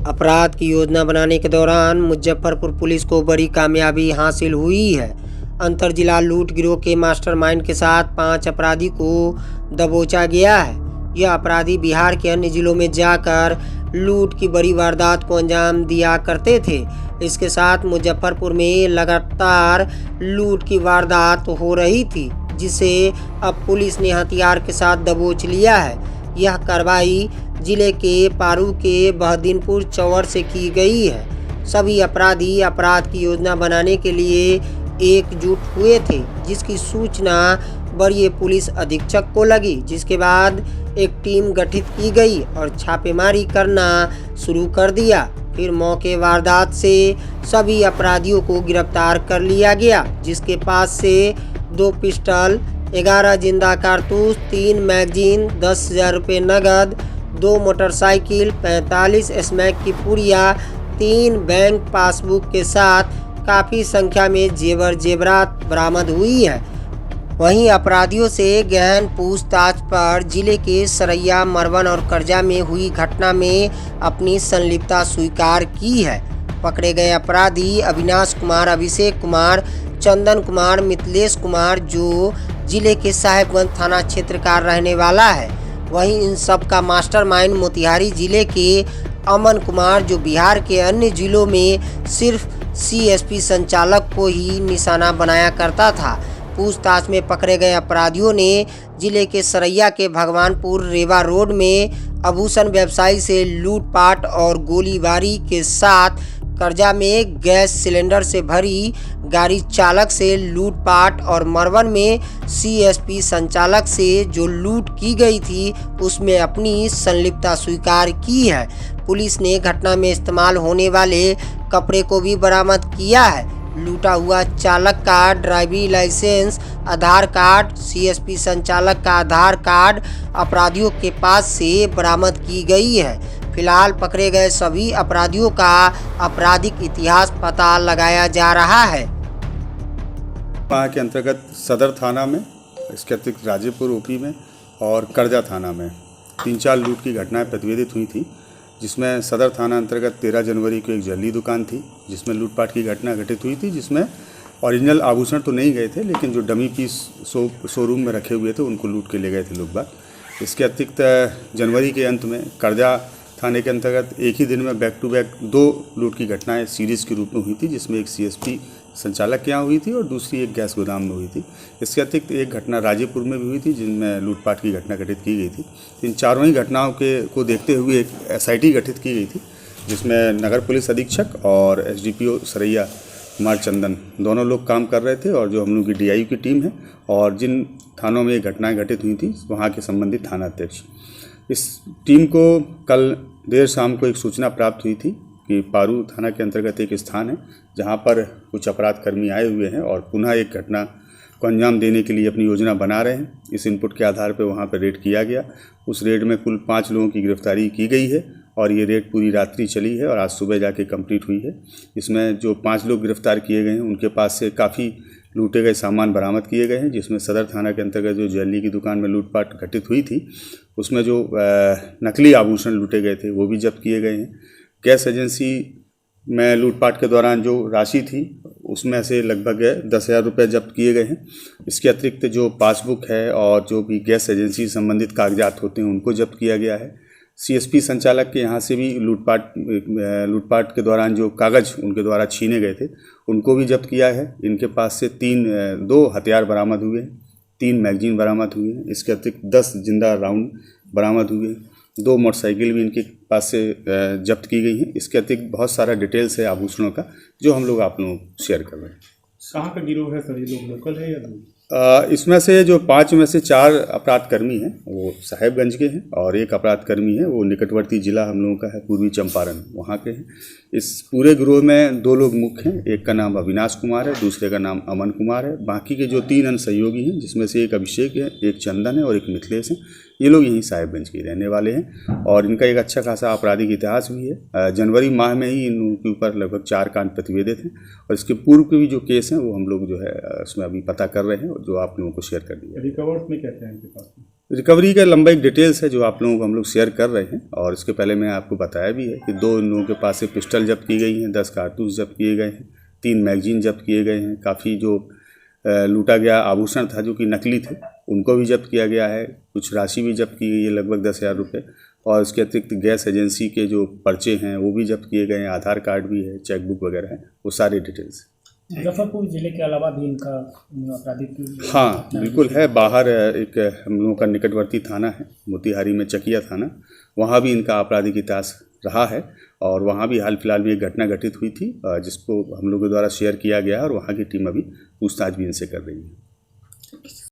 अपराध की योजना बनाने के दौरान मुजफ्फरपुर पुलिस को बड़ी कामयाबी हासिल हुई है। अंतर जिला लूट गिरोह के मास्टरमाइंड के साथ 5 अपराधी को दबोचा गया है। यह अपराधी बिहार के अन्य जिलों में जाकर लूट की बड़ी वारदात को अंजाम दिया करते थे। इसके साथ मुजफ्फरपुर में लगातार लूट की वारदात हो रही थी, जिसे अब पुलिस ने हथियार के साथ दबोच लिया है। यह कार्रवाई जिले के पारू के बहदीनपुर चौवर से की गई है। सभी अपराधी अपराध की योजना बनाने के लिए एकजुट हुए थे, जिसकी सूचना वरीय पुलिस अधीक्षक को लगी, जिसके बाद एक टीम गठित की गई और छापेमारी करना शुरू कर दिया। फिर मौके वारदात से सभी अपराधियों को गिरफ्तार कर लिया गया, जिसके पास से 2 पिस्टल, 11 जिंदा कारतूस, 3 मैगजीन, 10,000 रुपये नगद, 2 मोटरसाइकिल, 45 स्मैक की पुड़िया, 3 बैंक पासबुक के साथ काफ़ी संख्या में जेवर जेवरात बरामद हुई है। वहीं अपराधियों से गहन पूछताछ पर जिले के सरैया, मरवन और करजा में हुई घटना में अपनी संलिप्तता स्वीकार की है। पकड़े गए अपराधी अविनाश कुमार, अभिषेक कुमार, चंदन कुमार, मिथिलेश कुमार, जो जिले के साहेबगंज थाना क्षेत्र का रहने वाला है। वहीं इन सब का मास्टरमाइंड मोतिहारी जिले के अमन कुमार, जो बिहार के अन्य जिलों में सिर्फ सीएसपी संचालक को ही निशाना बनाया करता था। पूछताछ में पकड़े गए अपराधियों ने जिले के सरैया के भगवानपुर रेवा रोड में आभूषण व्यवसायी से लूटपाट और गोलीबारी के साथ करजा में गैस सिलेंडर से भरी गाड़ी चालक से लूटपाट और मरवन में सीएसपी संचालक से जो लूट की गई थी उसमें अपनी संलिप्तता स्वीकार की है। पुलिस ने घटना में इस्तेमाल होने वाले कपड़े को भी बरामद किया है। लूटा हुआ चालक का ड्राइविंग लाइसेंस, आधार कार्ड, सीएसपी संचालक का आधार कार्ड अपराधियों के पास से बरामद की गई है। फिलहाल पकड़े गए सभी अपराधियों का आपराधिक इतिहास पता लगाया जा रहा है। वहाँ के अंतर्गत सदर थाना में, इसके अतिरिक्त राजेपुर ओपी में और करजा थाना में 3-4 लूट की घटनाएं प्रतिवेदित हुई थी, जिसमें सदर थाना अंतर्गत 13 जनवरी को एक जल्दी दुकान थी जिसमें लूटपाट की घटना घटित हुई थी, जिसमें ओरिजिनल आभूषण तो नहीं गए थे, लेकिन जो डमी पीस शोरूम में रखे हुए थे उनको लूट के ले गए थे लोग बाग। इसके अतिरिक्त जनवरी के अंत में करजा थाने के अंतर्गत एक ही दिन में बैक टू बैक 2 लूट की घटनाएं सीरीज़ के रूप में हुई थी, जिसमें एक सीएसपी संचालक के यहाँ हुई थी और दूसरी एक गैस गोदाम में हुई थी। इसके अतिरिक्त एक घटना राजेपुर में भी हुई थी, जिनमें लूटपाट की घटना घटित की गई थी। इन चारों ही घटनाओं को देखते हुए एक एसआईटी गठित की गई थी, जिसमें नगर पुलिस अधीक्षक और एसडीपीओ सरैया कुमार चंदन दोनों लोग काम कर रहे थे, और जो हम लोग की डीआईयू की टीम है और जिन थानों में ये घटनाएँ घटित हुई थी वहाँ के संबंधित थानाध्यक्ष। इस टीम को कल देर शाम को एक सूचना प्राप्त हुई थी कि पारू थाना के अंतर्गत एक स्थान है जहां पर कुछ अपराध कर्मी आए हुए हैं और पुनः एक घटना को अंजाम देने के लिए अपनी योजना बना रहे हैं। इस इनपुट के आधार पर वहां पर रेड किया गया। उस रेड में कुल 5 लोगों की गिरफ्तारी की गई है और ये रेड पूरी रात्रि चली है और आज सुबह जाके कंप्लीट हुई है। इसमें जो 5 लोग गिरफ्तार किए गए हैं उनके पास से काफ़ी लूटे गए सामान बरामद किए गए हैं, जिसमें सदर थाना के अंतर्गत जो ज्वेलरी की दुकान में लूटपाट घटित हुई थी उसमें जो नकली आभूषण लूटे गए थे वो भी जब्त किए गए हैं। गैस एजेंसी में लूटपाट के दौरान जो राशि थी उसमें से लगभग 10,000 रुपये जब्त किए गए हैं। इसके अतिरिक्त जो पासबुक है और जो भी गैस एजेंसी संबंधित कागजात होते हैं उनको जब्त किया गया है। सीएसपी संचालक के यहाँ से भी लूटपाट के दौरान जो कागज़ उनके द्वारा छीने गए थे उनको भी जब्त किया है। इनके पास से 2 हथियार बरामद हुए हैं, 3 मैगजीन बरामद हुए हैं। इसके अतिरिक्त 10 जिंदा राउंड बरामद हुए हैं। 2 मोटरसाइकिल भी इनके पास से जब्त की गई हैं। इसके अतिरिक्त बहुत सारा डिटेल्स है आभूषणों का जो हम लोग आप लोगों को शेयर कर रहे हैं। कहाँ का गिरोह है सर? ये लोग लोकल है या नहीं? इसमें से जो 5 में से 4 अपराध कर्मी हैं वो साहेबगंज के हैं और एक अपराध कर्मी है वो निकटवर्ती जिला हम लोगों का है पूर्वी चंपारण, वहाँ के हैं। इस पूरे गिरोह में 2 लोग मुख्य हैं, एक का नाम अविनाश कुमार है, दूसरे का नाम अमन कुमार है। बाकी के जो 3 अन्य सहयोगी हैं जिसमें से एक अभिषेक है, एक चंदन है और एक मिथिलेश है, ये लोग यहीं साहेबगंज के रहने वाले हैं और इनका एक अच्छा खासा आपराधिक इतिहास भी है। जनवरी माह में ही इनके ऊपर लगभग 4 कांड प्रतिवेदित हैं और इसके पूर्व के भी जो केस हैं वो हम लोग जो है उसमें अभी पता कर रहे हैं और जो आप लोगों को शेयर कर दिया। रिकवर्ड में क्या क्या है इनके पास? रिकवरी का लंबा एक डिटेल्स है जो आप लोगों को हम लोग शेयर कर रहे हैं, और इसके पहले मैं आपको बताया भी है कि 2 इन लोगों के पास से पिस्टल जब्त की गई हैं, 10 कारतूस जब्त किए गए हैं, 3 मैगजीन जब्त किए गए हैं। काफ़ी जो लूटा गया आभूषण था जो कि नकली थे उनको भी जब्त किया गया है। कुछ राशि भी जब्त की गई है, लगभग 10,000 रुपये, और इसके अतिरिक्त गैस एजेंसी के जो पर्चे हैं वो भी जब्त किए गए हैं, आधार कार्ड भी है, चेकबुक वगैरह है, वो सारे डिटेल्स। मुजफ्फरपुर जिले के अलावा भी इनका आपराधिक हाँ बिल्कुल है। बाहर एक हम लोगों का निकटवर्ती थाना है मोतिहारी में, चकिया थाना, वहाँ भी इनका आपराधिक इतिहास रहा है, और वहाँ भी हाल फिलहाल भी एक घटना घटित हुई थी जिसको हम लोगों द्वारा शेयर किया गया है, और वहाँ की टीम अभी पूछताछ भी इनसे कर रही है।